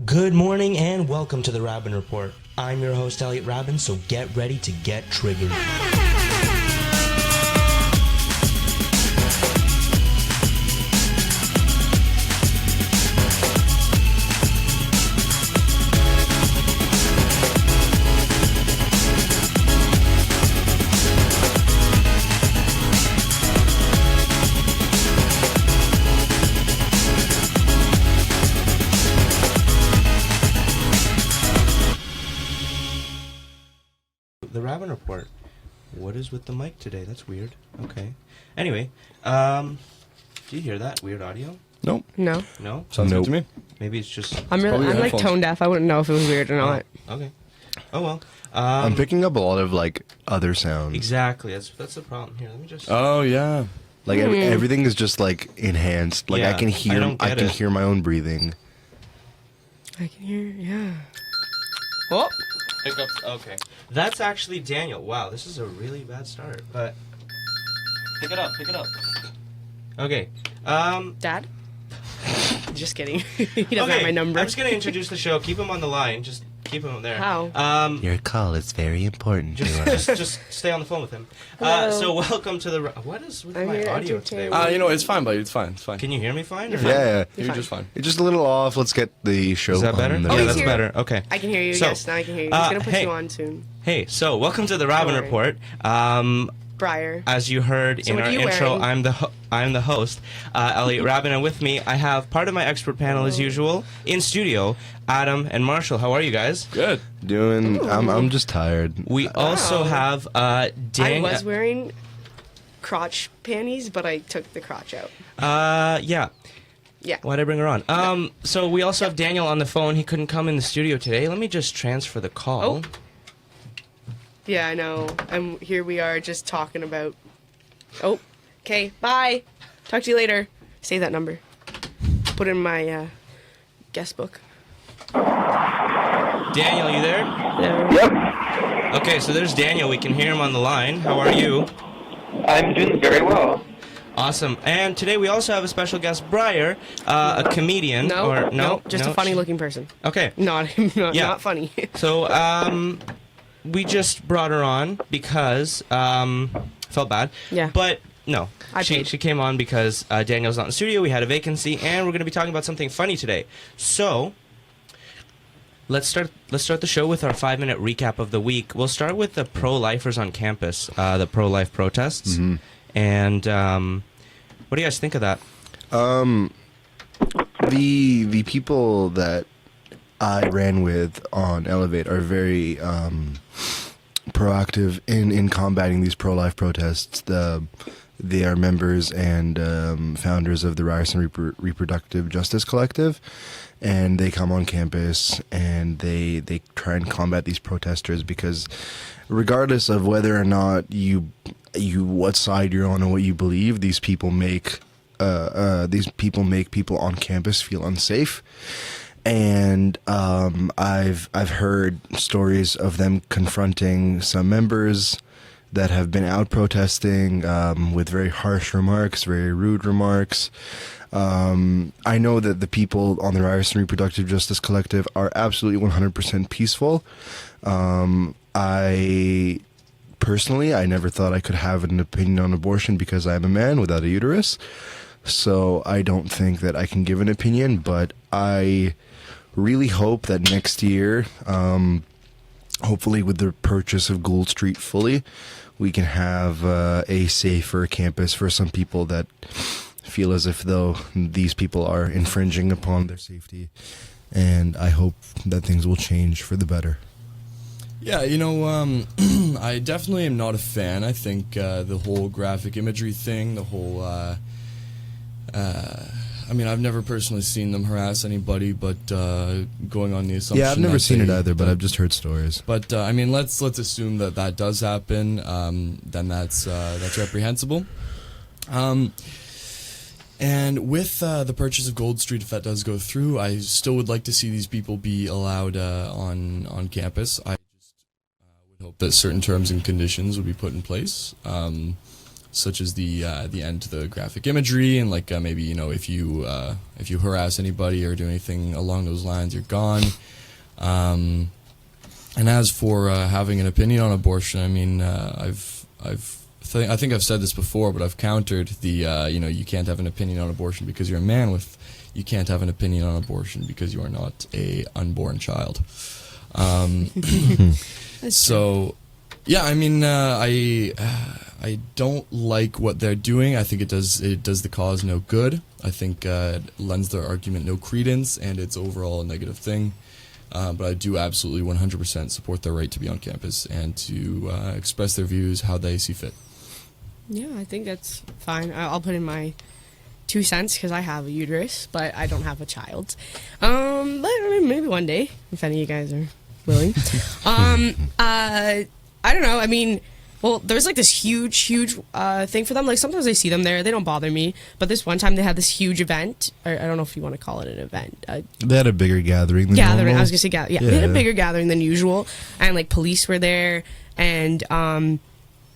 Good morning and welcome to the Raben Report. I'm your host, Elliot Raben, so get ready to get triggered. The Raben Report. What is with the mic today? That's weird. Okay. Anyway, do you hear that weird audio? Nope. No. No? Sounds good to me. Maybe it's just... I'm like headphones. tone deaf. I wouldn't know if it was weird or not. Okay. Oh well. I'm picking up a lot of like other sounds. Exactly. That's the problem. Here, let me just... Oh yeah. Like everything is just like enhanced. Like Yeah, I can I hear my own breathing. I can hear, yeah. Oh! Pick up... Okay. That's actually Daniel. Wow, this is a really bad start, but... Pick it up. Okay. Dad? Just kidding. He doesn't have my number. I'm just going to introduce the show. Keep him on the line. Just keep him there. How? Your call is very important to us. Just stay on the phone with him. Hello. So welcome to the... What is with I'm my here audio entertaining. today? It's fine, buddy. It's fine. Can you hear me fine? Or Yeah, You're fine. just fine. It's just a little off. Let's get the show. Is that better? on there. Oh, Yeah, he's that's here. better. Okay. I can hear you. So, Yes, now I can hear you. He's going to put hey. you on soon. Hey, so welcome to the Raben Don't worry. Report. Briar. As you heard So in what our are you intro, wearing? I'm the host, Elliot Raben, and with me I have part of my expert panel as usual in studio, Adam and Marshall. How are you guys? Good. I'm just tired. We also have I Dan. was wearing crotch panties, but I took the crotch out. Yeah. Yeah. Why'd I bring her on? So we also have Daniel on the phone. He couldn't come in the studio today. Let me just transfer the call. Oh. Yeah, I know. And here we are just talking about... Oh, okay, bye. Talk to you later. Save that number. Put it in my guest book. Daniel, you there? Hello. Yep, Okay, so there's Daniel. We can hear him on the line. How are you? I'm doing very well. Awesome. And today we also have a special guest, Briar, a comedian. No, just a funny-looking person. Okay. Not Yeah. not funny. So, we just brought her on because, felt bad. Yeah. But, no. I paid. She came on because Daniel's not in the studio, we had a vacancy, and we're going to be talking about something funny today. So, let's start the show with our 5-minute recap of the week. We'll start with the pro-lifers on campus, the pro-life protests. Mhm. And, what do you guys think of that? The people that I ran with on Elevate are very proactive in combating these pro-life protests. They are members and founders of the Ryerson Reproductive Justice Collective, and they come on campus and they try and combat these protesters because regardless of whether or not you what side you're on or what you believe, these people make people on campus feel unsafe. And I've heard stories of them confronting some members that have been out protesting with very harsh remarks, very rude remarks. I know that the people on the Ryerson Reproductive Justice Collective are absolutely 100% peaceful. I never thought I could have an opinion on abortion because I'm a man without a uterus. So I don't think that I can give an opinion, but I really hope that next year, hopefully with the purchase of Gould Street fully, we can have a safer campus for some people that feel as if though these people are infringing upon their safety. And I hope that things will change for the better. Yeah, I definitely am not a fan. I think the whole graphic imagery thing, the whole, I've never personally seen them harass anybody, but going on the assumption. Yeah, I've never that seen it either, but that- I've just heard stories. But let's assume that does happen. Then that's reprehensible. And with the purchase of Gould Street, if that does go through, I still would like to see these people be allowed on campus. I just would hope that certain terms and conditions would be put in place. such as the end to the graphic imagery, and like maybe, you know, if you harass anybody or do anything along those lines, you're gone. And as for having an opinion on abortion, I mean, I think I've said this before, but I've countered the you know, you can't have an opinion on abortion because you're a man with you can't have an opinion on abortion because you are not a unborn child. So, yeah, I mean, I don't like what they're doing. I think it does the cause no good. I think it lends their argument no credence, and it's overall a negative thing. But I do absolutely 100% support their right to be on campus and to express their views how they see fit. Yeah, I think that's fine. I'll put in my 2 cents because I have a uterus, but I don't have a child. But I mean, maybe one day, if any of you guys are willing. I don't know. I mean, well, there's like this huge thing for them. Like sometimes I see them there, they don't bother me. But this one time they had this huge event. Or I don't know if you want to call it an event. They had a bigger gathering than normal. I was gonna say yeah. They had a bigger gathering than usual, and like police were there, and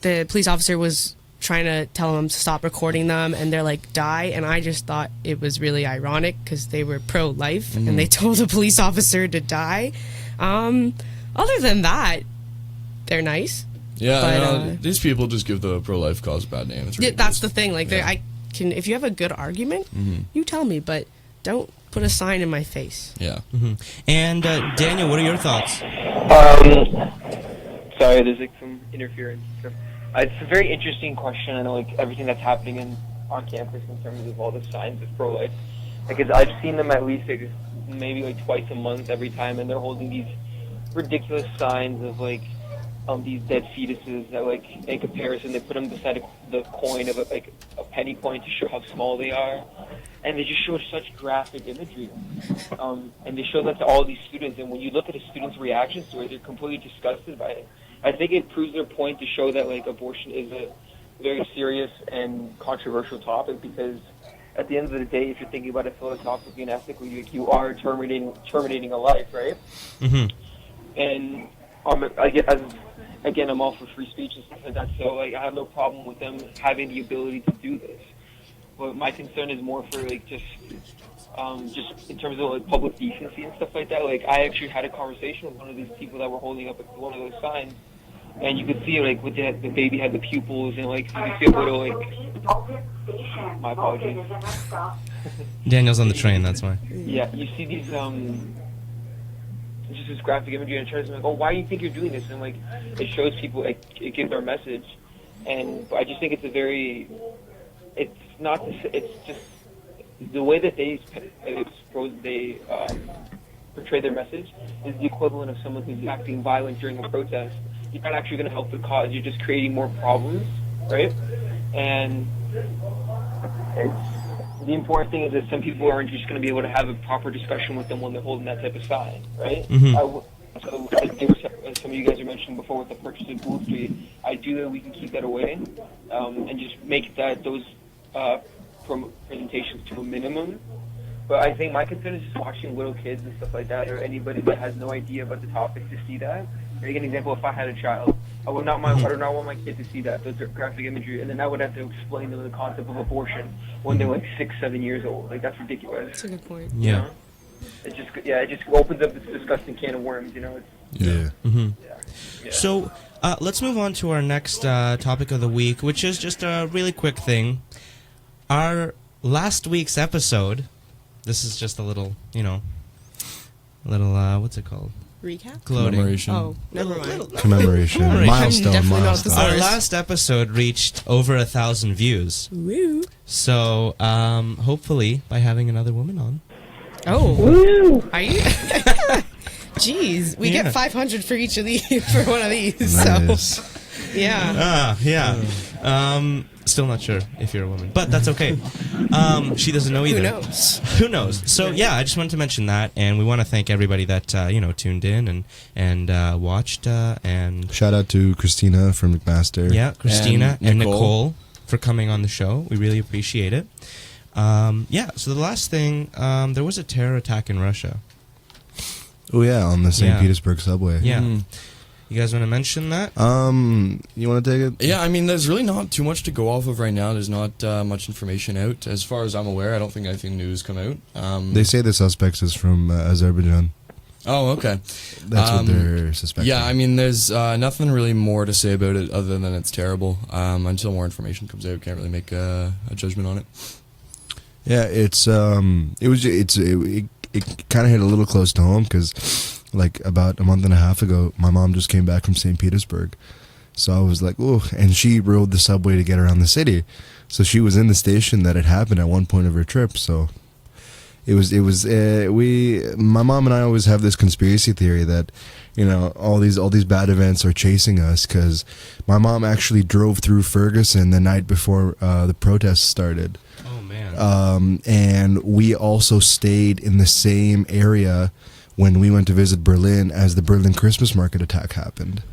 the police officer was trying to tell them to stop recording them, and they're like, die. And I just thought it was really ironic because they were pro-life and they told a police officer to die. Other than that, they're nice. Yeah, but, these people just give the pro-life cause a bad name. It's ridiculous. That's the thing. Like, I can, if you have a good argument, you tell me, but don't put a sign in my face. Yeah. And Daniel, what are your thoughts? Sorry, there's like some interference. It's a very interesting question. I know like everything that's happening on campus in terms of all the signs of pro-life. Because I've seen them at least like, maybe like twice a month every time, and they're holding these ridiculous signs of like these dead fetuses that like in comparison they put them beside the coin of a penny coin to show how small they are, and they just show such graphic imagery, and they show that to all these students, and when you look at a student's reactions to it, they're completely disgusted by it. I think it proves their point to show that like abortion is a very serious and controversial topic, because at the end of the day, if you're thinking about it philosophically and ethically, you are terminating a life, right? And I'm all for free speech and stuff like that, so like I have no problem with them having the ability to do this. But my concern is more for like just in terms of like public decency and stuff like that. Like I actually had a conversation with one of these people that were holding up one of those signs, and you could see like with the baby had the pupils, and like you could see a little like, my apologies. Daniel's on the train, that's why. Yeah, you see these just this graphic imagery, and tries to like, oh, why do you think you're doing this? And like it shows people, like, it gives our message, and I just think it's just the way that they portray their message is the equivalent of someone who's acting violent during a protest. You're not actually going to help the cause. You're just creating more problems, right? And the important thing is that some people aren't just going to be able to have a proper discussion with them when they're holding that type of sign, right? So, as some of you guys are mentioning before with the purchase of Gould Street, I do that we can keep that away and just make those presentations to a minimum. But I think my concern is just watching little kids and stuff like that, or anybody that has no idea about the topic to see that. For an example, if I had a child, I would not want my kid to see those graphic imagery, and then I would have to explain to them the concept of abortion when they're like 6-7 years old. Like that's ridiculous. That's a good point. Yeah. You know? It just opens up this disgusting can of worms. You know. Yeah. So let's move on to our next topic of the week, which is just a really quick thing. Our last week's episode. This is just a little, what's it called? Recap? Gloating. Commemoration. Oh, never mind. Commemoration. Commemoration. Milestone. Definitely not the Our source. last episode reached over 1,000 views. Woo. So hopefully by having another woman on. Oh. Woo! Are you? Jeez, we Yeah. get 500 for each of these for one of these. Nice. So, yeah. Yeah. Still not sure if you're a woman, but that's okay. She doesn't know either. Who knows? Who knows? So yeah, I just wanted to mention that, and we want to thank everybody that tuned in and watched. And Shout out to Christina from McMaster. yeah, Christina And and Nicole. Nicole for coming on the show. We really appreciate it. So the last thing, there was a terror attack in Russia. Oh yeah, on the St. Yeah. Petersburg subway. Yeah. You guys want to mention that? You want to take it? Yeah, I mean, there's really not too much to go off of right now. There's not much information out. As far as I'm aware, I don't think anything new has come out. They say the suspect is from Azerbaijan. Oh, okay. That's what they're suspecting. Yeah, I mean, there's nothing really more to say about it other than it's terrible. Until more information comes out, can't really make a judgment on it. Yeah, it kind of hit a little close to home because, like, about a month and a half ago, my mom just came back from St. Petersburg. So I was like, oh, and she rode the subway to get around the city. So she was in the station that it happened at one point of her trip. So my mom and I always have this conspiracy theory that, you know, all these bad events are chasing us, because my mom actually drove through Ferguson the night before the protests started. Oh, man. And we also stayed in the same area when we went to visit Berlin as the Berlin Christmas market attack happened.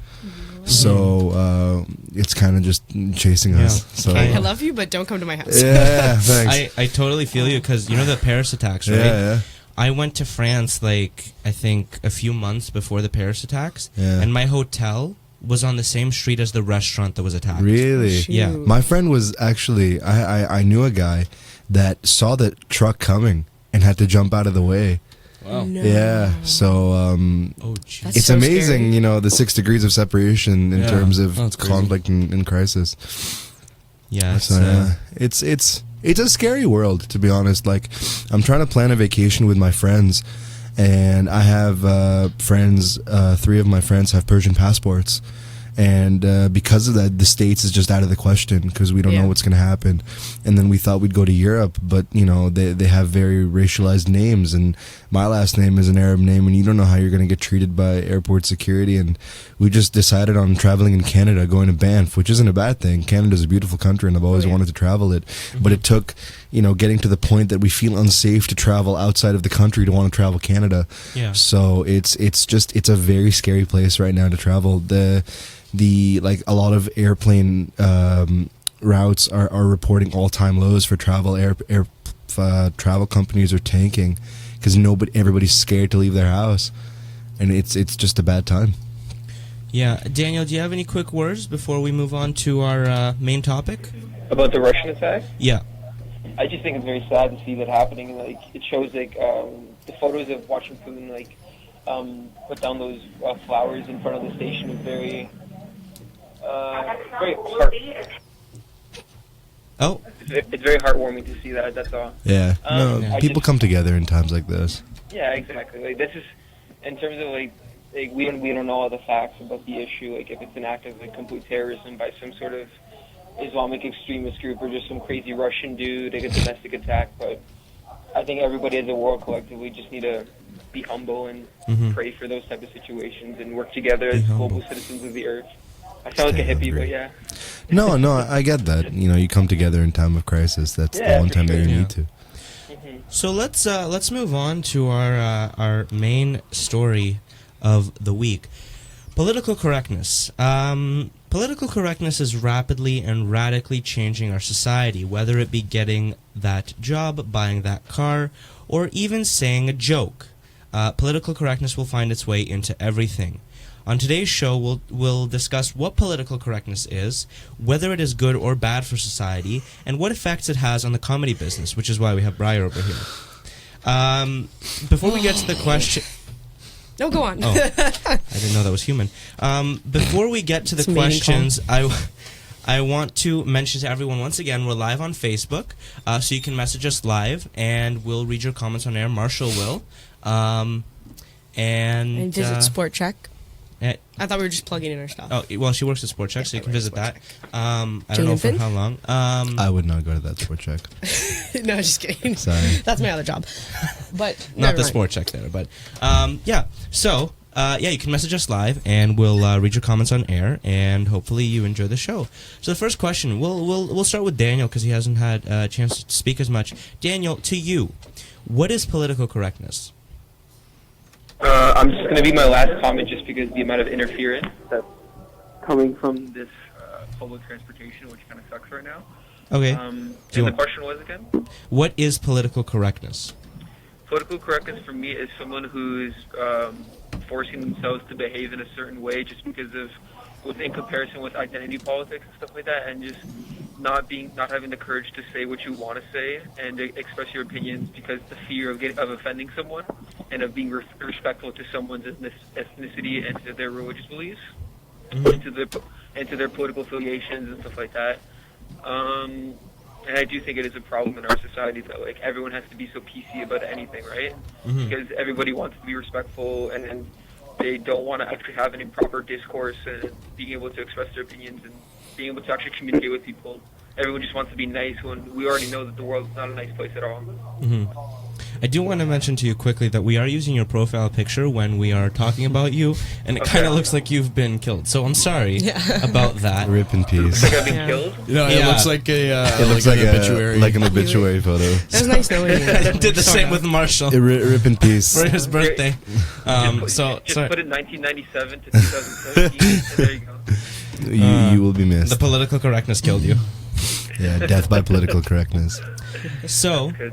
So it's kind of just chasing us. So I love you, but don't come to my house. yeah, thanks. I totally feel you, because you know the Paris attacks, right? Yeah. I went to France, like, I think a few months before the Paris attacks, Yeah. and my hotel was on the same street as the restaurant that was attacked. Really? Yeah. My friend was actually, I knew a guy that saw the truck coming and had to jump out of the way. Wow. No. Yeah, so Oh, jeez. That's it's so amazing, scary. you know, the 6 degrees of separation in Yeah. terms of That's crazy. conflict and crisis. Yeah, it's, So yeah, it's a scary world, to be honest. Like, I'm trying to plan a vacation with my friends, and I have friends. 3 of my friends have Persian passports, and because of that, the States is just out of the question because we don't Yeah. know what's going to happen. And then we thought we'd go to Europe, but you know they have very racialized names, and my last name is an Arab name, and you don't know how you're going to get treated by airport security. And we just decided on traveling in Canada, going to Banff, which isn't a bad thing. Canada's a beautiful country, and I've always Oh, yeah. wanted to travel it. But it took, you know, getting to the point that we feel unsafe to travel outside of the country to want to travel Canada. Yeah. So it's a very scary place right now to travel. The like a lot of airplane routes are reporting all-time lows for travel. Travel companies are tanking because everybody's scared to leave their house, and it's just a bad time. Yeah. Daniel, do you have any quick words before we move on to our main topic? About the Russian attack? Yeah. I just think it's very sad to see that happening. Like, it shows, like, the photos of watching Putin, like, put down those flowers in front of the station is very heart. Oh, It's very heartwarming to see that. That's all. Yeah, Yeah. I people just- come together in times like this. Yeah, exactly. Like, this is, in terms of, like we don't know all the facts about the issue. Like, if it's an act of, like, complete terrorism by some sort of Islamic extremist group or just some crazy Russian dude, like a domestic attack. But I think everybody as a world collectively just need to be humble and pray for those type of situations and work together as global citizens of the earth. I sound like a hippie, but yeah. No, I get that. You know, you come together in time of crisis. That's the Yeah, one for time that sure. you Yeah. need to. so let's move on to our main story of the week. Political correctness. Political correctness is rapidly and radically changing our society, whether it be getting that job, buying that car, or even saying a joke. Political correctness will find its way into everything. On today's show, we'll discuss what political correctness is, whether it is good or bad for society, and what effects it has on the comedy business, which is why we have Briar over here. Before we get to the question... No, go on. Oh, I didn't know that was human. Before we get to the It's meaningful. questions, I want to mention to everyone once again, we're live on Facebook, so you can message us live, and we'll read your comments on air. Marshall will. And visit Sport Check. eh, I thought we were just plugging in our stuff. oh, well, she works at Sport Check, so you can visit that. I don't Jane know and for Finn? how long. I would not go to that sport check. No, just kidding. Sorry. That's my other job. But Not never the mind. Sport Check there, but yeah. So you can message us live, and we'll read your comments on air, and hopefully you enjoy the show. So the first question, we'll start with Daniel because he hasn't had a chance to speak as much. Daniel, to you, what is political correctness? I'm just going to be my last comment just because the amount of interference that's coming from this public transportation, which kind of sucks right now. Okay. And you the want- question was again? What is political correctness? Political correctness for me is someone who's forcing themselves to behave in a certain way just because of in comparison with identity politics and stuff like that, and just not having the courage to say what you want to say and express your opinions because the fear of offending someone and of being respectful to someone's ethnicity and to their religious beliefs and to their political affiliations and stuff like that. And I do think it is a problem in our society that like everyone has to be so PC about anything, right? Because everybody wants to be respectful and they don't want to actually have any proper discourse and being able to express their opinions and being able to actually communicate with people. Everyone just wants to be nice when we already know that the world's not a nice place at all. I do want to mention to you quickly that we are using your profile picture when we are talking about you, and it kind of looks like you've been killed. So I'm sorry about that. Rip in peace. Like I've been killed? You know, it looks like a It looks like like an obituary. like an obituary photo. That was nice knowing you. I did the same with Marshall Rip in peace. for his birthday. Just Sorry. put it 1997 to 2017, and there you go. You will be missed. The political correctness killed you. Yeah, death by political correctness. So, Good.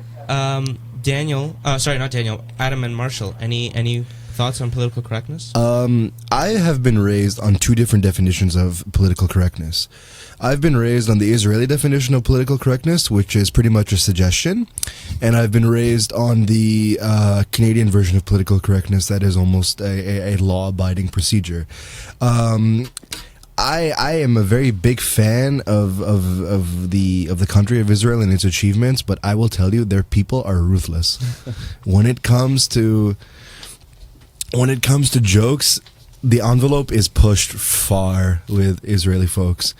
Daniel, sorry, not Daniel, Adam and Marshall, any thoughts on political correctness? I have been raised on two different definitions of political correctness. I've been raised on the Israeli definition of political correctness, which is pretty much a suggestion, and I've been raised on the Canadian version of political correctness that is almost a law-abiding procedure. I am a very big fan of the country of Israel and its achievements, but I will tell you, their people are ruthless. When it comes to jokes, the envelope is pushed far with Israeli folks.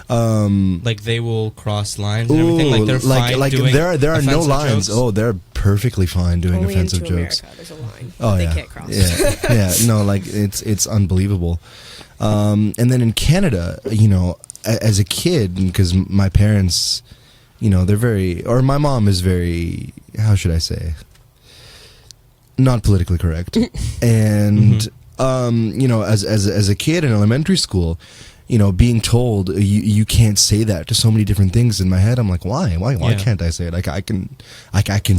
Like they will cross lines and everything. Like they're fine doing there are no offensive lines. jokes? Oh, they're perfectly fine doing Only offensive into jokes. America, there's a line Oh they yeah, can't cross. yeah. No, like it's unbelievable. And then in Canada, you know, as a kid, because my parents, you know, my mom is very, how should I say, not politically correct, and you know, as a kid in elementary school, you know, being told you can't say that to so many different things, in my head I'm like, why Yeah. can't I say it? Like I can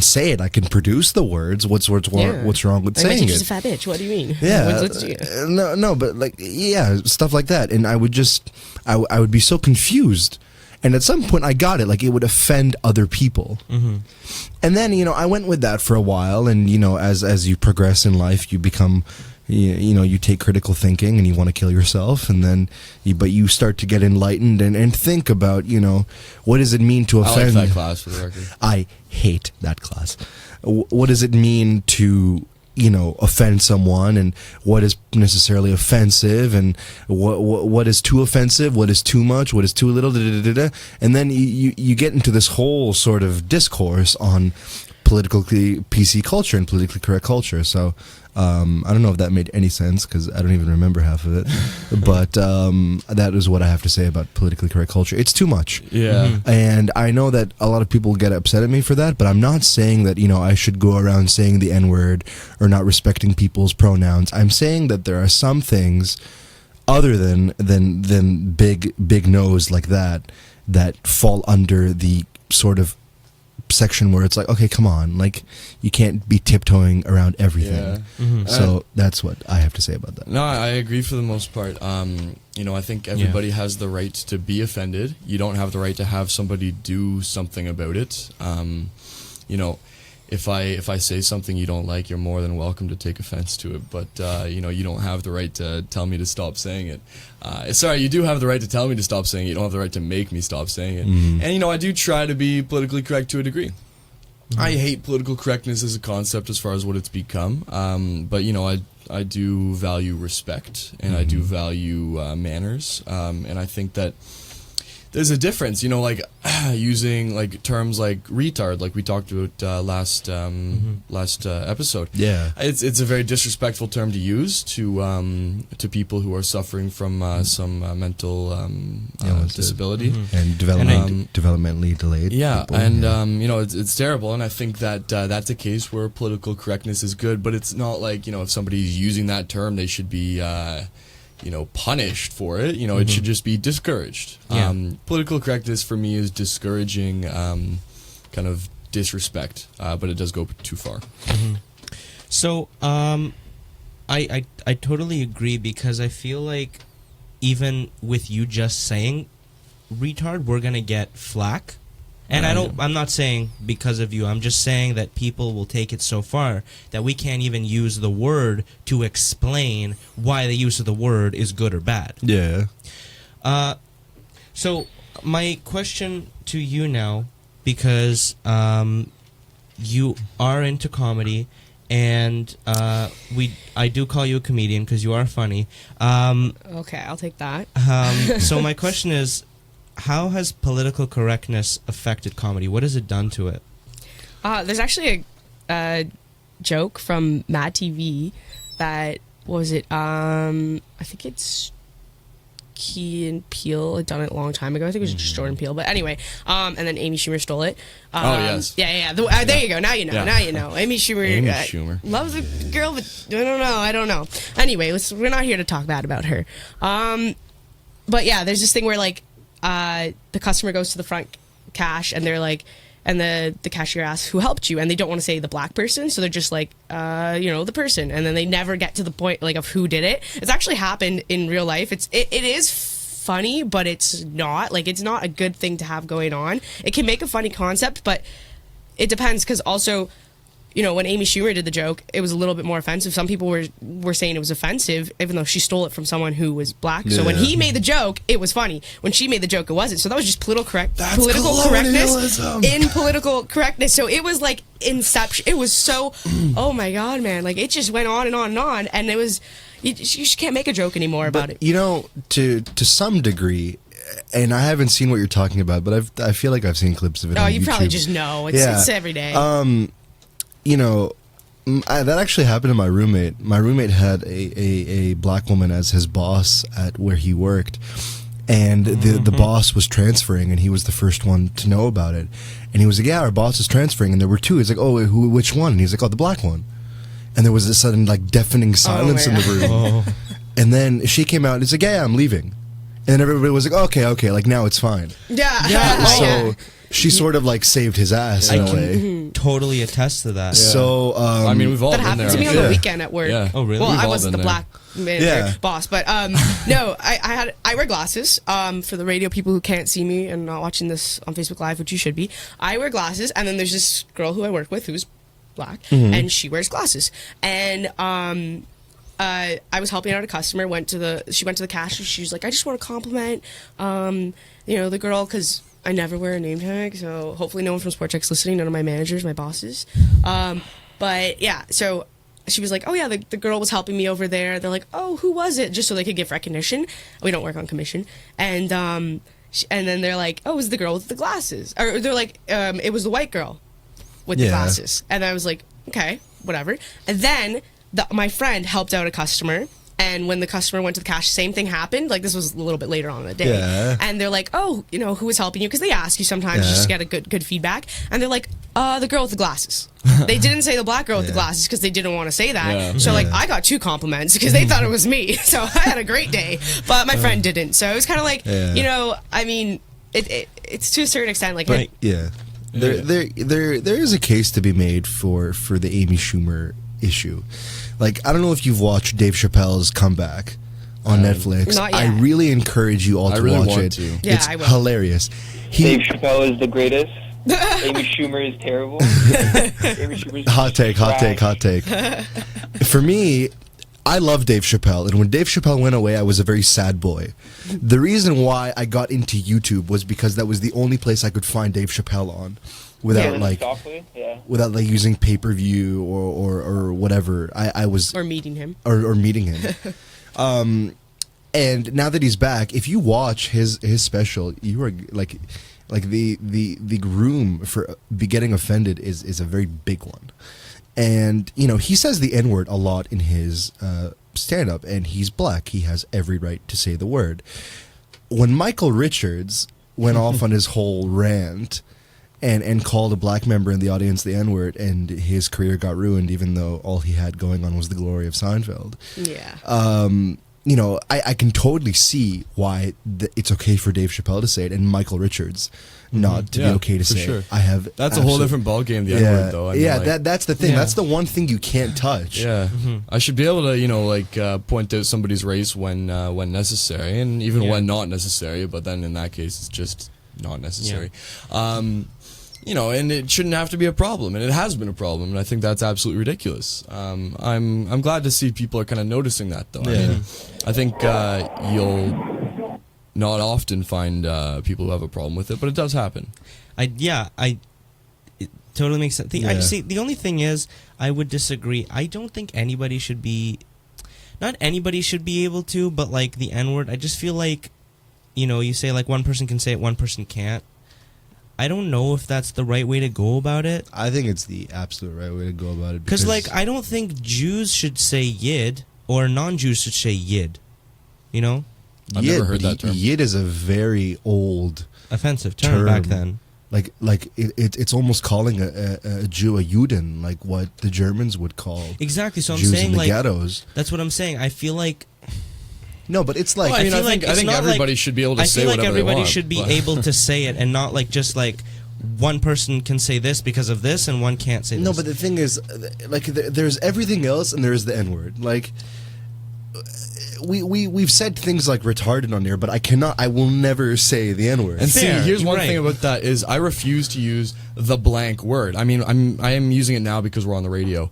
say it, I can produce the words. What's wrong with Like, my saying teacher's it? a fat bitch. What do you mean? Yeah, What's but like, yeah, stuff like that, and I would be so confused, and at some point I got it, like it would offend other people, and then, you know, I went with that for a while, and, you know, as you progress in life, you become, you know, you take critical thinking and you want to kill yourself, and then but you start to get enlightened and think about, you know, what does it mean to I offend? like that class, for the record. I hate that class. What does it mean to, you know, offend someone, and what is necessarily offensive, and what is too offensive, what is too much, what is too little, and then you get into this whole sort of discourse on politically PC culture and politically correct culture. So I don't know if that made any sense, because I don't even remember half of it, but that is what I have to say about politically correct culture. It's too much. Yeah. And I know that a lot of people get upset at me for that, but I'm not saying that, you know, I should go around saying the N-word or not respecting people's pronouns. I'm saying that there are some things other than big no's like that fall under the sort of section where it's like, okay, come on, like you can't be tiptoeing around everything. Yeah. So that's what I have to say about that. No, I agree for the most part. You know, I think everybody has the right to be offended. You don't have the right to have somebody do something about it. You know, if I say something you don't like, you're more than welcome to take offense to it. But you know, you don't have the right to tell me to stop saying it. Sorry, you do have the right to tell me to stop saying it. You don't have the right to make me stop saying it. And you know, I do try to be politically correct to a degree. I hate political correctness as a concept as far as what it's become. But you know, I do value respect, and I do value manners. And I think that there's a difference, you know, like using like terms like retard, like we talked about last episode. Yeah. It's a very disrespectful term to use to people who are suffering from some mental disability. And developmentally delayed. Yeah, people. and you know, it's terrible, and I think that that's a case where political correctness is good, but it's not like, you know, if somebody's using that term, they should be you know, punished for it. You know, it should just be discouraged. Yeah. Political correctness for me is discouraging kind of disrespect, but it does go too far. So, I totally agree, because I feel like even with you just saying retard, we're gonna get flack. And I'm not saying because of you. I'm just saying that people will take it so far that we can't even use the word to explain why the use of the word is good or bad. Yeah. So my question to you now, because you are into comedy, and I do call you a comedian because you are funny. Okay, I'll take that. So my question is, how has political correctness affected comedy? What has it done to it? There's actually a joke from Mad TV that, what was it? I think it's Key and Peele had done it a long time ago. I think it was just Jordan Peele. But anyway, and then Amy Schumer stole it. Yes. Yeah. There you go. Now you know. Yeah. Now you know. Amy Schumer. Loves the girl, but I don't know. Anyway, we're not here to talk bad about her. But yeah, there's this thing where like the customer goes to the front cash and they're like, and the cashier asks who helped you, and they don't want to say the black person, so they're just like, the person, and then they never get to the point like of who did it. It's actually happened in real life. It is funny, but it's not a good thing to have going on. It can make a funny concept, but it depends, because also, when Amy Schumer did the joke, it was a little bit more offensive. Some people were saying it was offensive, even though she stole it from someone who was black. Yeah. So when he made the joke, it was funny. When she made the joke, it wasn't. So that was just political correctness in political correctness. So it was like Inception. It was so, oh my God, man. Like, it just went on and on and on. And it was, you just can't make a joke anymore about it. To some degree, and I haven't seen what you're talking about, but I feel like I've seen clips of it on you YouTube. probably just know. It's every day. That actually happened to my roommate. My roommate had a black woman as his boss at where he worked, and the boss was transferring, and he was the first one to know about it. And he was like, "Yeah, our boss is transferring," and there were two. He's like, "Oh, which one?" And he's like, "Oh, the black one." And there was this sudden like deafening silence in the room. And then she came out and he's like, "Yeah, I'm leaving," and then everybody was like, "Okay, like now it's fine." Yeah. So. She sort of like saved his ass in a way. Totally attest to that. Yeah. So I mean, we've all that been happened there. to me on the weekend at work. Yeah. Oh, really? Well, We've I all wasn't the been black manager boss, but no, I wear glasses. For the radio people who can't see me and not watching this on Facebook Live, which you should be, I wear glasses, and then there's this girl who I work with who's black, and she wears glasses, and I was helping out a customer. She went to the cash, and she was like, "I just want to compliment, the girl, because I never wear a name tag, so hopefully no one from SportCheck's listening, none of my managers, my bosses." But yeah, so she was like, "Oh yeah, the girl was helping me over there." They're like, "Oh, who was it?" Just so they could give recognition. We don't work on commission. And then they're like, "Oh, it was the girl with the glasses." Or they're like, "It was the white girl with the glasses." And I was like, "Okay, whatever." And then my friend helped out a customer. And when the customer went to the cash, same thing happened. Like, this was a little bit later on in the day. Yeah. And they're like, "Oh, who was helping you?" Because they ask you sometimes just to get a good feedback. And they're like, "The girl with the glasses." They didn't say the black girl with the glasses because they didn't want to say that. Yeah. So, like, I got 2 compliments because they thought it was me. So I had a great day. But my friend didn't. So it was kind of like, I mean, it's to a certain extent. Like, But there is a case to be made for the Amy Schumer issue. Like, I don't know if you've watched Dave Chappelle's Comeback on Netflix. Not yet. I really encourage you all to really watch want it. to. Yeah, It's I will. hilarious. Dave Chappelle is the greatest. Amy Schumer is terrible. Amy Schumer's Hot take. For me, I love Dave Chappelle, and when Dave Chappelle went away, I was a very sad boy. The reason why I got into YouTube was because that was the only place I could find Dave Chappelle on, without without like using pay-per-view or whatever. I was or meeting him. or meeting him. And now that he's back, if you watch his special, you are like the room for getting offended is a very big one. And, he says the N-word a lot in his stand-up, and he's black. He has every right to say the word. When Michael Richards went off on his whole rant and called a black member in the audience the N-word, and his career got ruined, even though all he had going on was the glory of Seinfeld. Yeah. you know, I can totally see why it's okay for Dave Chappelle to say it and Michael Richards not to be okay to for say sure. it. I have That's a whole different ballgame, the N-word, though. I mean, like, that's the thing. Yeah. That's the one thing you can't touch. yeah, I should be able to, you know, like point out somebody's race when necessary, and even when not necessary. But then in that case, it's just not necessary. You know, and it shouldn't have to be a problem, and it has been a problem, and I think that's absolutely ridiculous. I'm glad to see people are kind of noticing that, though. I mean, I think you'll not often find people who have a problem with it, but it does happen. It totally makes sense. The only thing is, I would disagree. I don't think anybody should be, not anybody should be able to, but like the N-word, I just feel like, you know, you say like one person can say it, one person can't. I don't know if that's the right way to go about it. I think it's the absolute right way to go about it. Because, like, I don't think Jews should say yid or non-Jews should say yid. You know? I've never heard that term. Yid is a very old Offensive term back then. Like it's almost calling a Jew a Juden, like what the Germans would call Exactly. So I'm Jews saying, in the like, ghettos. that's what I'm saying. I feel like... No, but it's like... Well, I mean, feel I think it's not everybody should be able to say I feel like whatever everybody they want, should be but- able to say it and not, like, just, like, one person can say this because of this and one can't say this. No, but the thing is, like, there's everything else and there's the N-word. Like, we've said things like retarded on there, but I will never say the N-word. And see, Fair, here's you're one right. thing about that is I refuse to use the blank word. I mean, I am using it now because we're on the radio.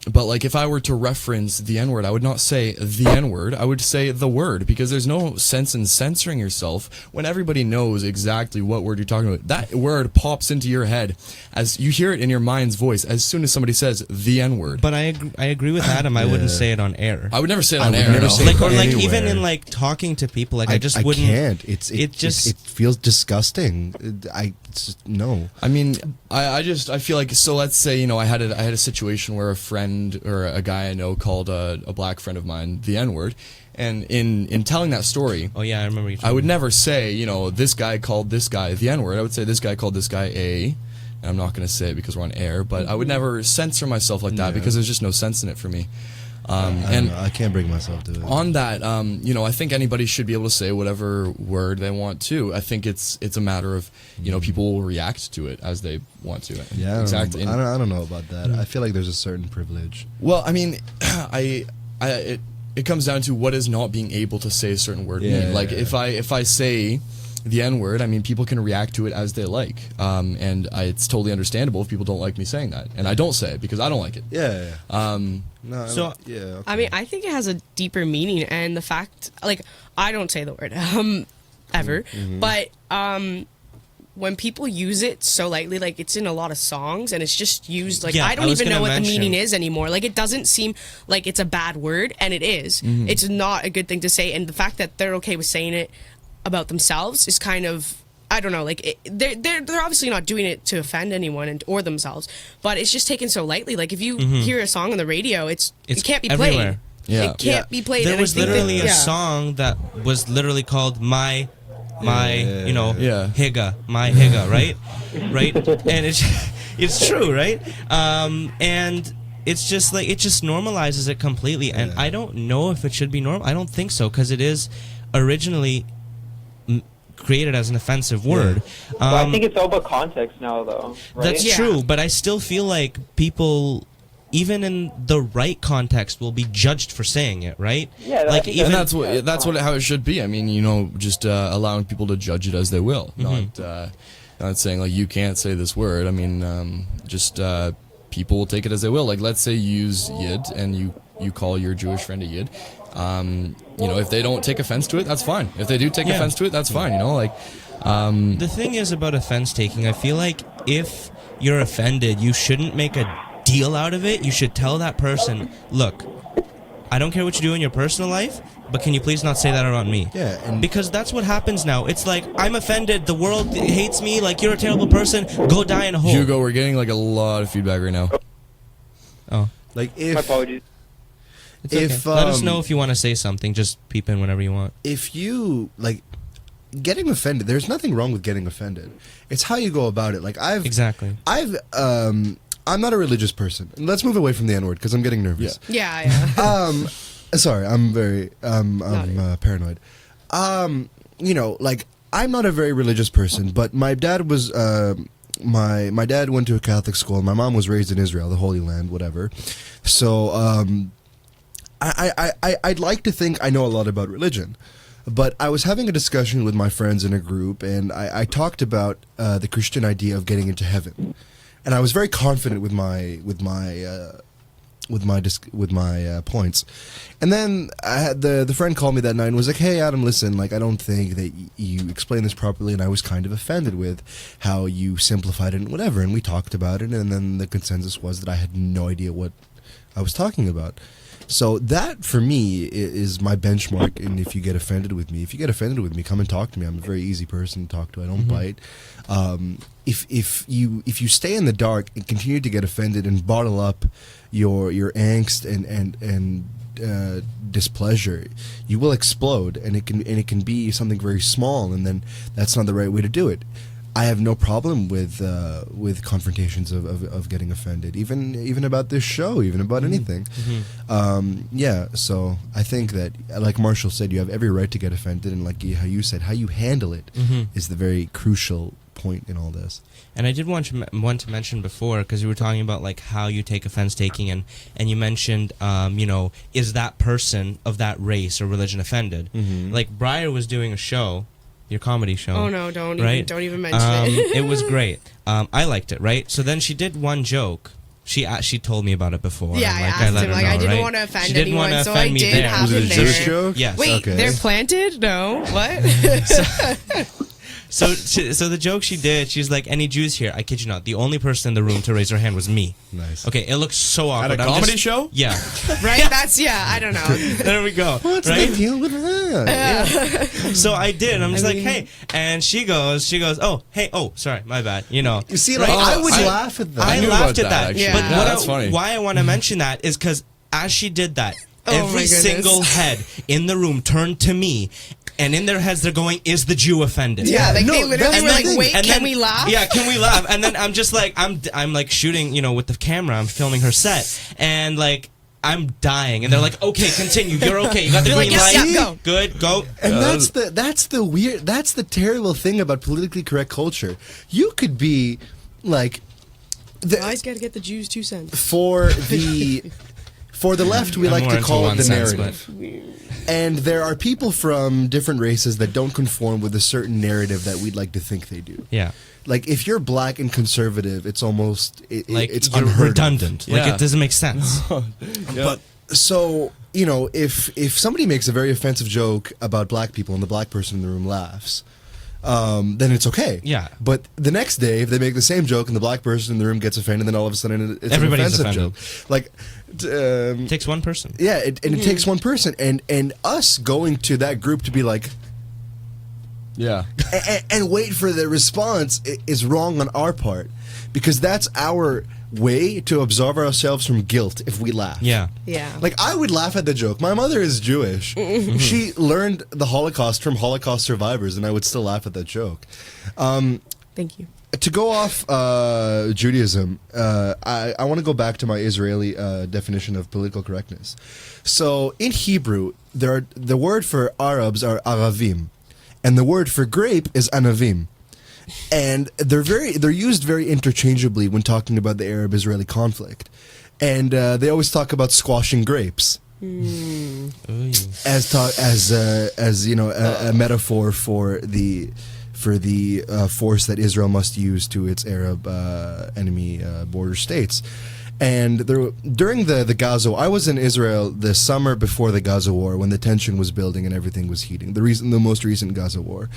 But like if I were to reference the N-word, I would not say the N-word. I would say the word, because there's no sense in censoring yourself when everybody knows exactly what word you're talking about. That word pops into your head as you hear it in your mind's voice as soon as somebody says the N-word. But I agree with Adam. I wouldn't say it on air. I would never say it I on would air. never no. say Like, or like anywhere. even in like talking to people, like I just wouldn't. can't. It feels disgusting. No. I mean, I feel like, so let's say, you know, I had a situation where a friend or a guy I know called a black friend of mine the N-word, and in telling that story, Oh yeah, I remember you. I would never say, you know, this guy called this guy the N-word. I would say this guy called this guy and I'm not going to say it because we're on air, but I would never censor myself like that because there's just no sense in it for me. I don't know. I can't bring myself to it. On that, you know, I think anybody should be able to say whatever word they want to. I think it's a matter of, you know, people will react to it as they want to. Yeah, exactly. I don't know about that. I feel like there's a certain privilege. Well, I mean, it comes down to what is not being able to say a certain word mean. Like if I say the N-word, I mean, people can react to it as they like, and it's totally understandable if people don't like me saying that, and I don't say it because I don't like it. No. So- Okay. I mean, I think it has a deeper meaning, and the fact, like, I don't say the word ever, but when people use it so lightly, like it's in a lot of songs, and it's just used like Yeah, I I don't was even know gonna what the meaning mention- is anymore. Like it doesn't seem like it's a bad word, and it is. It's not a good thing to say, and the fact that they're okay with saying it about themselves is kind of, I don't know, like they're obviously not doing it to offend anyone or themselves, but it's just taken so lightly. Like if you hear a song on the radio, it can't be played. everywhere. Yeah. It can't be played. There and I was think that- literally a yeah. song that was literally called my you know, Yeah. higa, my higa, right? And it's true, right? And it's just like, it just normalizes it completely, and I don't know if it should be normal. I don't think so, because it is originally created as an offensive word. Well, I think it's all about context now, though. Right? That's Yeah. true, but I still feel like people, even in the right context, will be judged for saying it, right? Yeah, like and even And that's what how it should be. I mean, you know, just allowing people to judge it as they will, not saying like you can't say this word. I mean, just people will take it as they will. Like let's say you use yid and you call your Jewish friend a yid. You know, if they don't take offense to it, that's fine. If they do take offense to it, that's fine. You know, like the thing is about offense taking, I feel like if you're offended, you shouldn't make a deal out of it. You should tell that person, look, I don't care what you do in your personal life, but can you please not say that around me? Yeah, and- because that's what happens now. It's like, I'm offended, the world hates me, like you're a terrible person, go die in a hole. Hugo, we're getting like a lot of feedback right now. Oh, Like My if apologies. it's okay. If, Let us um, know if you want to say something. Just peep in whenever you want. if you like getting offended, there's nothing wrong with getting offended. It's how you go about it. Like Exactly. I'm not a religious person. Let's move away from the N-word because I'm getting nervous. Yeah. Sorry, I'm very paranoid. You know, like I'm not a very religious person, but my dad was my dad went to a Catholic school. My mom was raised in Israel, the Holy Land, whatever. So I'd like to think I know a lot about religion. But I was having a discussion with my friends in a group, and I talked about the Christian idea of getting into heaven, and I was very confident with my points. And then I had the friend called me that night and was like, "Hey, Adam, listen, like I don't think that you explained this properly, and I was kind of offended with how you simplified it and whatever." And we talked about it, and then the consensus was that I had no idea what I was talking about. So that, for me, is my benchmark. And if you get offended with me, come and talk to me. I'm a very easy person to talk to. I don't bite. If you stay in the dark and continue to get offended and bottle up your angst and displeasure, you will explode, and it can be something very small, and then that's not the right way to do it. I have no problem with confrontations of getting offended, even about this show, even about anything. Yeah, so I think that, like Marshall said, you have every right to get offended, and like how you said, how you handle it is the very crucial point in all this. And I did want to mention before, because you were talking about like how you take offense taking, and you mentioned, you know, is that person of that race or religion offended? Like Briar was doing a show. Your comedy show. Oh no! Don't even mention it. It was great. I liked it. Right. So then she did one joke. She told me about it before. Yeah, I let her know, I didn't right? want to offend she didn't anyone, want to so offend I me did there. have Was it him a there. Jewish joke? Yes. Wait, Okay. they're planted? No, what? So the joke she did, she's like, "Any Jews here?" I kid you not. The only person in the room to raise her hand was me. Nice. Okay, it looks so At awkward. a comedy show? Yeah. Right? That's I don't know. There we go. What's right? the deal with that? So I did. I'm just like, hey, and she goes, oh, hey, oh, sorry, my bad. You know. You see, right? like, I would laugh at that. I knew laughed about at that, that. actually. Yeah. But Yeah, what that's funny. why I want to mention that is because as she did that, Oh, my every goodness. single head in the room turned to me. And in their heads, they're going, "Is the Jew offended?" Yeah, like no, they literally that's were the like, thing. "Wait, And can then- we laugh?" Yeah, can we laugh? And then I'm just like, I'm like shooting, you know, with the camera. I'm filming her set, and like I'm dying. And they're like, "Okay, continue. You're okay. You got the They're green like, light. "Yes, yeah, go." Good, go." And that's the terrible thing about politically correct culture. You could be like I gotta get the Jews 2 cents. for the left, we I'm like more to into call it 1 the cent, narrative. And there are people from different races that don't conform with a certain narrative that we'd like to think they do. Yeah. Like if you're black and conservative, it's almost Like it's you're unheard of. redundant. Like Yeah. it doesn't make sense. But so, you know, if somebody makes a very offensive joke about black people and the black person in the room laughs, then it's okay. Yeah. But the next day, if they make the same joke and the black person in the room gets offended, then all of a sudden it's Everybody's an offensive offended. joke. Like, It takes one person. yeah, it takes one person, and us going to that group to be like, Yeah. and wait for the response is wrong on our part, because that's our way to absolve ourselves from guilt if we laugh. Yeah. Yeah. Like, I would laugh at the joke. My mother is Jewish. She learned the Holocaust from Holocaust survivors, and I would still laugh at that joke. Thank you. To go off Judaism, I want to go back to my Israeli definition of political correctness. So, in Hebrew, the word for Arabs are Aravim, and the word for grape is Anavim. And they're used very interchangeably when talking about the Arab-Israeli conflict. And they always talk about squashing grapes as you know, a metaphor for the force that Israel must use to its Arab enemy border states. And during the Gaza, I was in Israel the summer before the Gaza war, when the tension was building and everything was heating. The most recent Gaza war,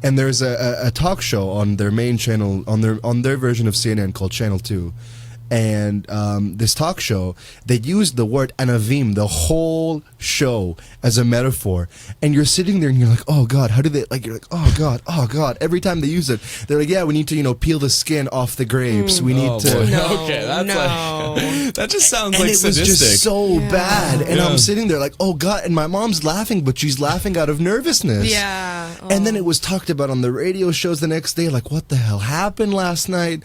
and there's a talk show on their main channel, on their version of CNN called Channel 2. And this talk show, they used the word anavim the whole show as a metaphor. And you're sitting there and you're like, oh God, how do they, like, you're like, oh God. Every time they use it, they're like, yeah, we need to, peel the skin off the grapes. We need to. boy. No, Okay, that's no. like that just sounds And like it was sadistic. just so bad. And Yeah. I'm sitting there like, oh God. And my mom's laughing, but she's laughing out of nervousness. Yeah. And then it was talked about on the radio shows the next day, like, what the hell happened last night?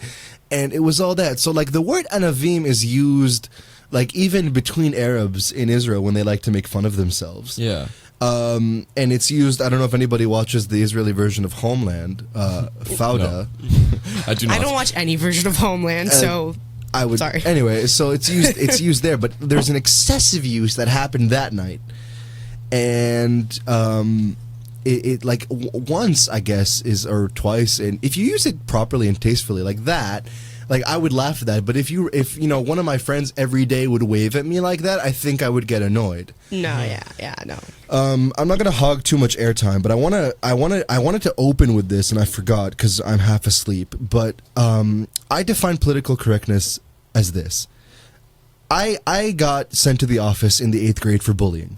And it was all that. So, like, the word anavim is used, like even between Arabs in Israel when they like to make fun of themselves. Yeah. And it's used. I don't know if anybody watches the Israeli version of Homeland, Fauda. I do not. I don't watch any version of Homeland, so I would. Sorry. Anyway, so it's used. It's used there, but there's an excessive use that happened that night, and once I guess is or twice, and if you use it properly and tastefully like that. Like I would laugh at that, but if one of my friends every day would wave at me like that, I think I would get annoyed. no, yeah, no. I'm not gonna hog too much airtime, but I wanted to open with this, and I forgot because I'm half asleep. But I define political correctness as this: I got sent to the office in the 8th grade for bullying.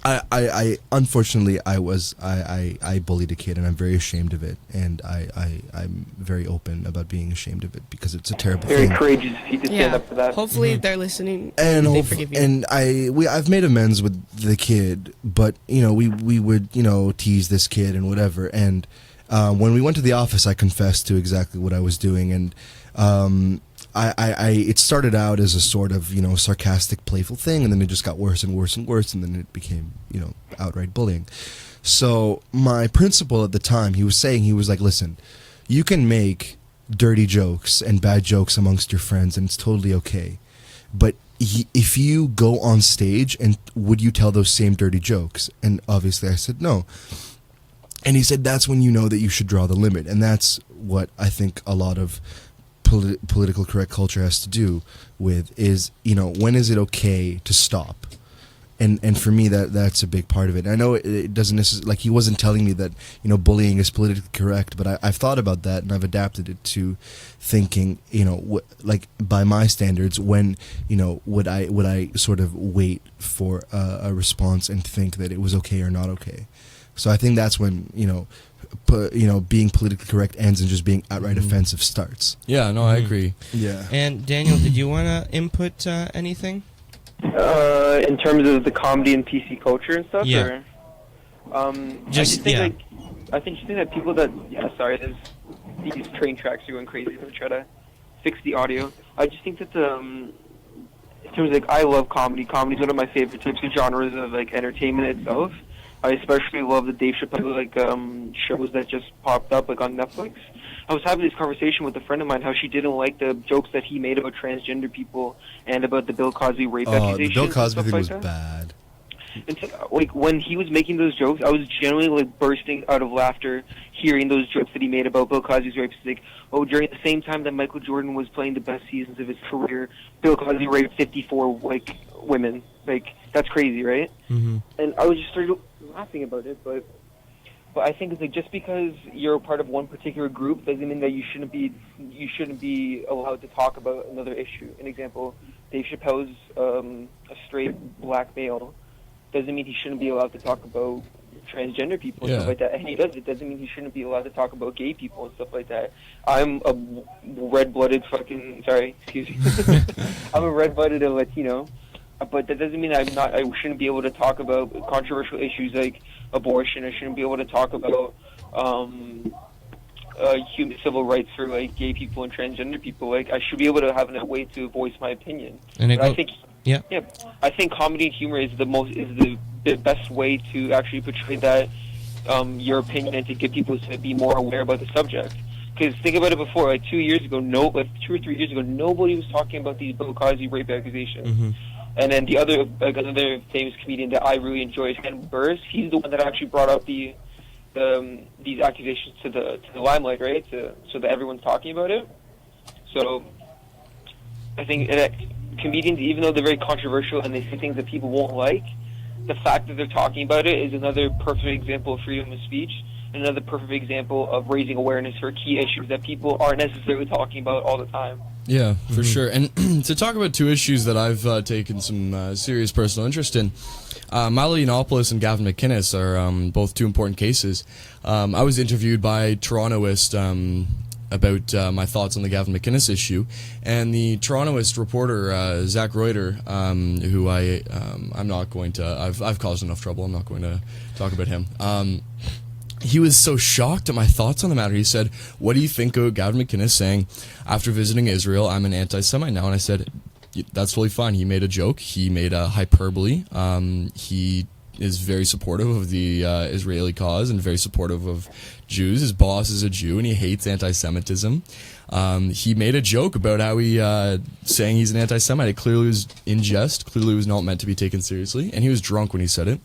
I unfortunately I bullied a kid, and I'm very ashamed of it, and I'm very open about being ashamed of it because it's a terrible Very thing. courageous if you could stand up for that. Hopefully they're listening And they forgive you. and I've made amends with the kid, but we would tease this kid and whatever. And when we went to the office, I confessed to exactly what I was doing, and it started out as a sort of sarcastic, playful thing, and then it just got worse and worse and worse, and then it became outright bullying. So my principal at the time, he was like, listen, you can make dirty jokes and bad jokes amongst your friends, and it's totally okay, but if you go on stage, and would you tell those same dirty jokes? And obviously I said no. And he said that's when you know that you should draw the limit, and that's what I think a lot of political correct culture has to do with is when is it okay to stop, and for me that's a big part of it. And I know it doesn't necessarily, like, he wasn't telling me that bullying is politically correct, but I've thought about that, and I've adapted it to thinking like by my standards, when would I sort of wait for a response and think that it was okay or not okay. So I think that's when being politically correct ends and just being outright offensive starts. Yeah, no, I agree. Yeah. And Daniel, did you want to input anything? In terms of the comedy and PC culture and stuff? Yeah. Or, Just I think that people that... Yeah, sorry, these train tracks are going crazy. I'm trying to fix the audio. I just think that in terms of, I love comedy. Comedy's one of my favorite types of genres of, entertainment itself. I especially love the Dave Chappelle shows that just popped up on Netflix. I was having this conversation with a friend of mine how she didn't like the jokes that he made about transgender people and about the Bill Cosby rape accusations. The Bill Cosby and thing was that. bad. And so, when he was making those jokes, I was genuinely bursting out of laughter hearing those jokes that he made about Bill Cosby's rape. It's during the same time that Michael Jordan was playing the best seasons of his career, Bill Cosby raped 54 women. That's crazy, right? Mm-hmm. And I was just started laughing about it, but I think it's just because you're a part of one particular group doesn't mean that you shouldn't be allowed to talk about another issue. An example, Dave Chappelle's a straight black male. Doesn't mean he shouldn't be allowed to talk about transgender people and stuff like that. And he does. It doesn't mean he shouldn't be allowed to talk about gay people and stuff like that. I'm a red-blooded I'm a red-blooded Latino. But that doesn't mean I shouldn't be able to talk about controversial issues like abortion. I shouldn't be able to talk about human civil rights for gay people and transgender people. I should be able to have a way to voice my opinion. And I think comedy and humor is the best way to actually portray that your opinion and to get people to be more aware about the subject. Because think about it before, 2 years ago, 2 or 3 years ago, nobody was talking about these Bill Cosby rape accusations. Mm-hmm. And then the other another famous comedian that I really enjoy is Ken Burris. He's the one that actually brought up these accusations to the limelight, right? So that everyone's talking about it. So I think that comedians, even though they're very controversial and they say things that people won't like, the fact that they're talking about it is another perfect example of freedom of speech. Another perfect example of raising awareness for key issues that people aren't necessarily talking about all the time. Yeah, for sure. And to talk about two issues that I've taken some serious personal interest in, Milo Yiannopoulos and Gavin McInnes are both two important cases. I was interviewed by Torontoist about my thoughts on the Gavin McInnes issue, and the Torontoist reporter Zach Reuter, who I'm not going to, I've caused enough trouble. I'm not going to talk about him. He was so shocked at my thoughts on the matter. He said, "What do you think of Gavin McInnes saying, after visiting Israel, I'm an anti-Semite now?" And I said, that's totally fine. He made a joke. He made a hyperbole. He is very supportive of the Israeli cause and very supportive of Jews. His boss is a Jew and he hates anti-Semitism. He made a joke about how he saying he's an anti-Semite. It clearly was in jest. Clearly was not meant to be taken seriously, and he was drunk when he said it.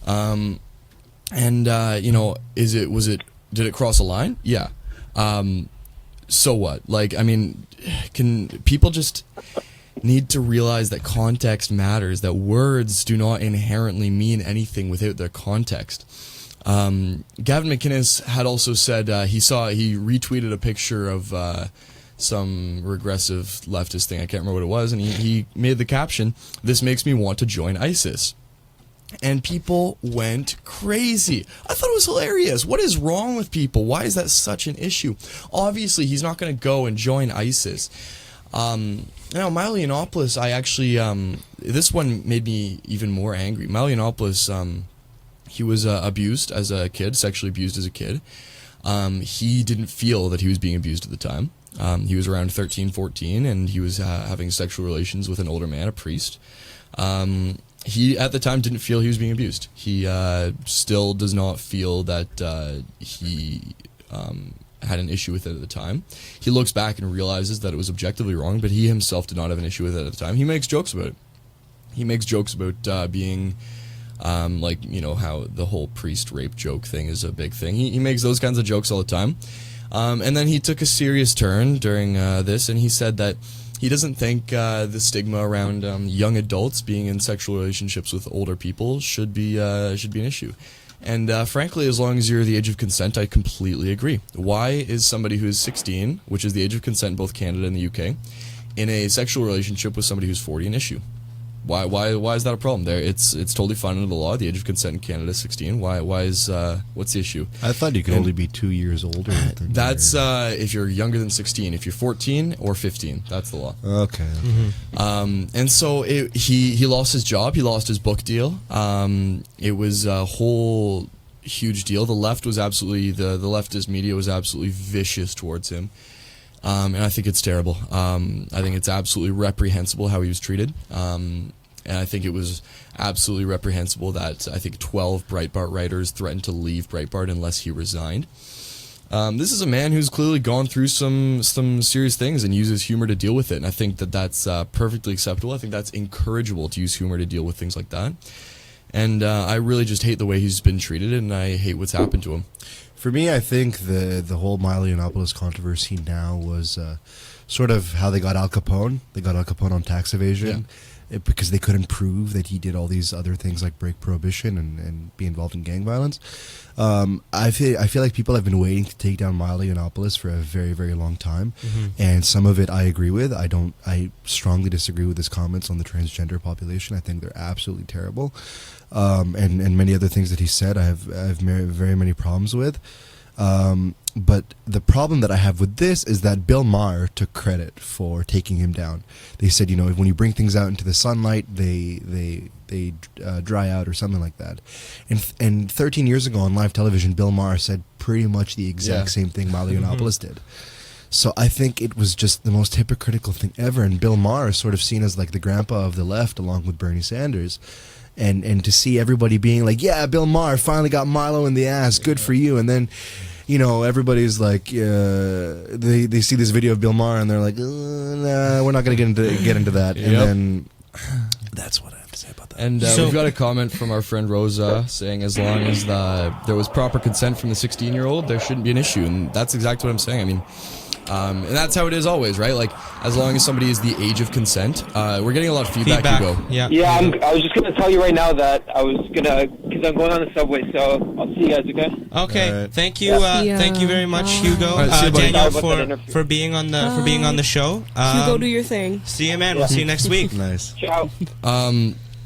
You know, did it cross a line? Yeah. So what? Like, I mean, can people just need to realize that context matters, that words do not inherently mean anything without their context. Gavin McInnes had also said he retweeted a picture of some regressive leftist thing. I can't remember what it was, and he made the caption, "This makes me want to join ISIS." And people went crazy. I thought it was hilarious. What is wrong with people? Why is that such an issue? Obviously, he's not going to go and join ISIS. Now, Milo Yiannopoulos, I actually, this one made me even more angry. Milo Yiannopoulos, he was abused as a kid, sexually abused as a kid. He didn't feel that he was being abused at the time. He was around 13, 14, and he was having sexual relations with an older man, a priest. He, at the time, didn't feel he was being abused. He still does not feel that he had an issue with it at the time. He looks back and realizes that it was objectively wrong, but he himself did not have an issue with it at the time. He makes jokes about it. He makes jokes about being, like, you know, how the whole priest rape joke thing is a big thing. He makes those kinds of jokes all the time. And then he took a serious turn during this, and he said that he doesn't think the stigma around young adults being in sexual relationships with older people should be an issue. And frankly, as long as you're the age of consent, I completely agree. Why is somebody who is 16, which is the age of consent in both Canada and the UK, in a sexual relationship with somebody who's 40 an issue? Why is that a problem? There, it's totally fine under the law. The age of consent in Canada is 16. Why is what's the issue? I thought you could only be 2 years older. That's if you're younger than 16. If you're 14 or 15, that's the law. Okay. And so he lost his job. He lost his book deal. It was a whole huge deal. The left was absolutely the leftist media was absolutely vicious towards him. And I think it's terrible. I think it's absolutely reprehensible how he was treated. And I think it was absolutely reprehensible that I think 12 Breitbart writers threatened to leave Breitbart unless he resigned. This is a man who's clearly gone through some serious things and uses humor to deal with it. And I think that that's perfectly acceptable. I think that's encourageable to use humor to deal with things like that. And I really just hate the way he's been treated, and I hate what's happened to him. For me, I think the whole Milo Yiannopoulos controversy now was sort of how they got Al Capone. They got Al Capone on tax evasion because they couldn't prove that he did all these other things like break prohibition and be involved in gang violence. I feel like people have been waiting to take down Milo Yiannopoulos for a very, very long time, and some of it I agree with. I strongly disagree with his comments on the transgender population. I think they're absolutely terrible, and many other things that he said I have very many problems with. But the problem that I have with this is that Bill Maher took credit for taking him down. They said, you know, when you bring things out into the sunlight, they dry out or something like that. And 13 years ago on live television, Bill Maher said pretty much the exact same thing Milo Yiannopoulos did. So I think it was just the most hypocritical thing ever. And Bill Maher is sort of seen as like the grandpa of the left along with Bernie Sanders. And to see everybody being like, yeah, Bill Maher finally got Milo in the ass, good for you. And then, you know, everybody's like, they see this video of Bill Maher and they're like, nah, we're not going to get into that. And then that's what I have to say about that. And we've got a comment from our friend Rosa saying as long as there was proper consent from the 16-year-old, there shouldn't be an issue. And that's exactly what I'm saying. I mean, and that's how it is always, right? Like, as long as somebody is the age of consent. We're getting a lot of feedback. Hugo. Yeah, I was just going to tell you right now that I was going to, because I'm going on the subway, so I'll see you guys, okay? Okay, right. Thank you thank you very much, Hugo. Right, Daniel, for being on the show. Hugo, do your thing. See you, man. We'll see you next week. Nice. Ciao.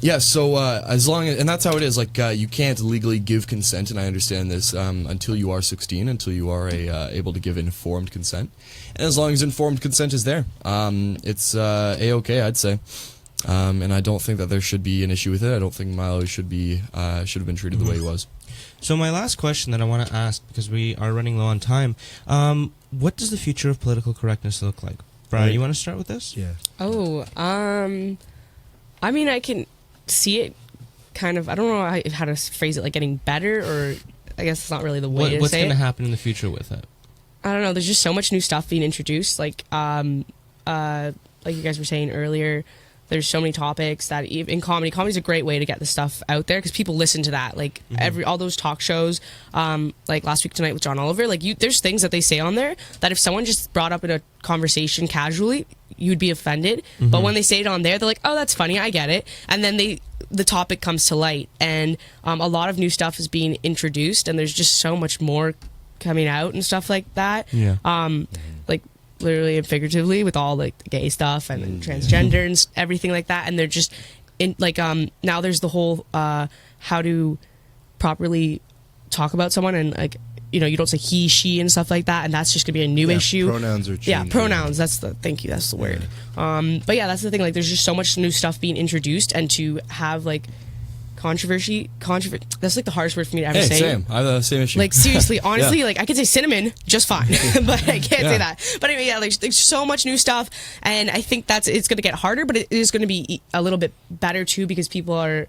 Yeah, so as long as, and that's how it is, like, you can't legally give consent, and I understand this, until you are 16, until you are able to give informed consent. And as long as informed consent is there, it's A-okay, I'd say. And I don't think that there should be an issue with it. I don't think Milo should have been treated the way he was. So my last question that I want to ask, because we are running low on time, what does the future of political correctness look like? Brian, you want to start with this? Yeah. Oh, I mean, I can see it kind of, I don't know how to phrase it, like getting better, or I guess it's not really the way to What's say going to it. happen in the future with it? I don't know. There's just so much new stuff being introduced. Like you guys were saying earlier, there's so many topics that in comedy's a great way to get the stuff out there because people listen to that. Like all those talk shows, like Last Week Tonight with John Oliver. Like there's things that they say on there that if someone just brought up in a conversation casually, you'd be offended. But when they say it on there, they're like, "Oh, that's funny. I get it." And then the topic comes to light, and a lot of new stuff is being introduced, and there's just so much more coming out and stuff like that. Yeah. Like literally and figuratively with all like the gay stuff and transgender and everything like that. And they're just in like now there's the whole how to properly talk about someone, and like you don't say he, she, and stuff like that. And that's just gonna be a new issue. Pronouns are changing. Yeah, pronouns. That's the word. But yeah, that's the thing. Like, there's just so much new stuff being introduced, and to have like controversy. That's like the hardest word for me to ever say. Same. I have the same issue. Like seriously, honestly, Yeah. like I could say cinnamon just fine, but I can't say that. But anyway, yeah, like there's so much new stuff, and I think it's going to get harder, but it is going to be a little bit better too because people are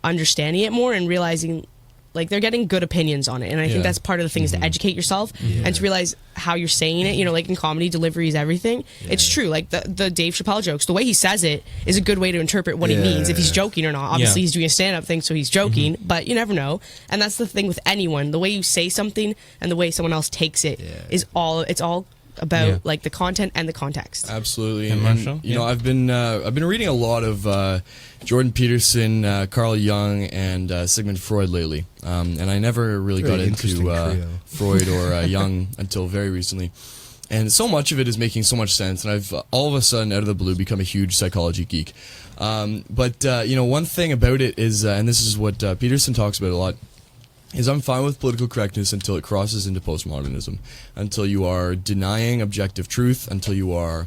understanding it more and realizing. Like they're getting good opinions on it, and I think that's part of the thing is to educate yourself and to realize how you're saying it. Like in comedy, delivery is everything. It's true. Like the Dave Chappelle jokes, the way he says it is a good way to interpret what he means, if he's joking or not. Obviously, he's doing a stand-up thing, so he's joking, but you never know. And that's the thing with anyone. The way you say something and the way someone else takes it is all. It's all about like the content and the context. Absolutely. And Marshall? I've been reading a lot of Jordan Peterson, Carl Jung, and Sigmund Freud lately, and I never really Very got interesting into trio. Freud or Jung until very recently. And so much of it is making so much sense, and I've all of a sudden, out of the blue, become a huge psychology geek. But one thing about it is, and this is what Peterson talks about a lot, is I'm fine with political correctness until it crosses into postmodernism, until you are denying objective truth, until you are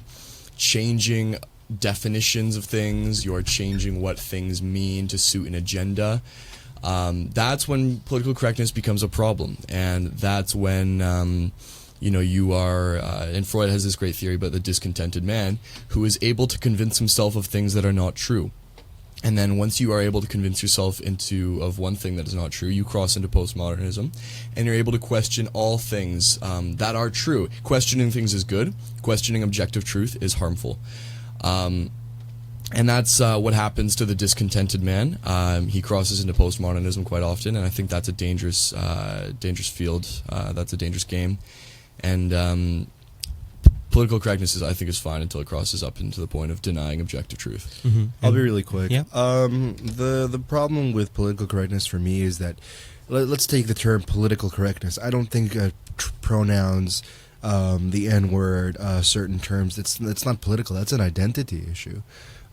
changing definitions of things, you are changing what things mean to suit an agenda. That's when political correctness becomes a problem, and that's when you are, and Freud has this great theory about the discontented man who is able to convince himself of things that are not true. And then once you are able to convince yourself of one thing that is not true, you cross into postmodernism, and you're able to question all things that are true. Questioning things is good. Questioning objective truth is harmful. And that's what happens to the discontented man. He crosses into postmodernism quite often, and I think that's a dangerous field. That's a dangerous game. And political correctness is fine until it crosses up into the point of denying objective truth. I'll be really quick. Yeah. The problem with political correctness for me is that let's take the term political correctness. I don't think pronouns, the N-word, certain terms. It's not political. That's an identity issue.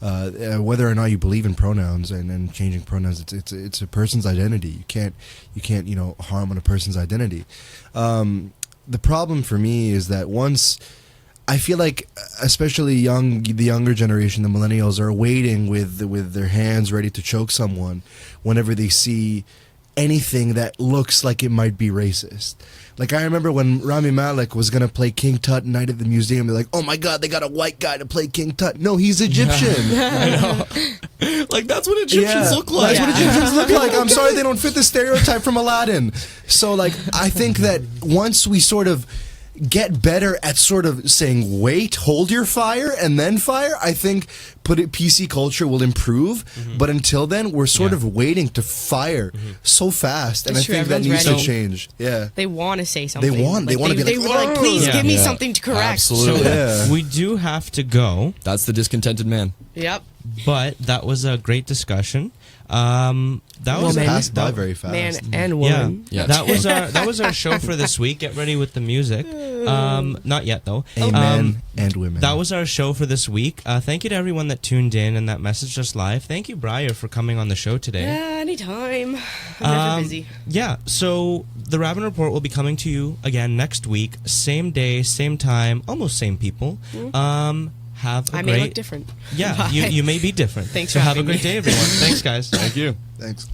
Whether or not you believe in pronouns and changing pronouns, it's a person's identity. You can't harm on a person's identity. The problem for me is that once. I feel like, especially the younger generation, the millennials, are waiting with their hands ready to choke someone whenever they see anything that looks like it might be racist. Like, I remember when Rami Malek was going to play King Tut night at the museum, they're like, oh my God, they got a white guy to play King Tut. No, he's Egyptian. I know. Like, that's what Egyptians look like. That's what Egyptians look like. I'm sorry they don't fit the stereotype from Aladdin. So, like, I think that once we sort of get better at sort of saying, wait, hold your fire, and then fire, I think PC culture will improve. But until then, we're sort of waiting to fire so fast, and That's I true, think that everyone's needs ready. to change. Yeah. They want to say something. They want to be like, please Yeah. give me Yeah. something to correct. Absolutely. So Yeah. we do have to go, That's the discontented man. Yep. but that was a great discussion. That was Woman. Passed by very fast. Man and yeah, woman. Yeah. that was our show for this week. Get ready with the music. Not yet though. Amen and women. That was our show for this week. Thank you to everyone that tuned in and that messaged us live. Thank you, Briar, for coming on the show today. Yeah, anytime. I'm never busy. Yeah, so the Raben Report will be coming to you again next week. Same day, same time, almost same people. Have a I great... may look different. Yeah, Bye. you may be different. Thanks so for have a having great me. day, everyone. Thanks, guys. Thank you. Thanks.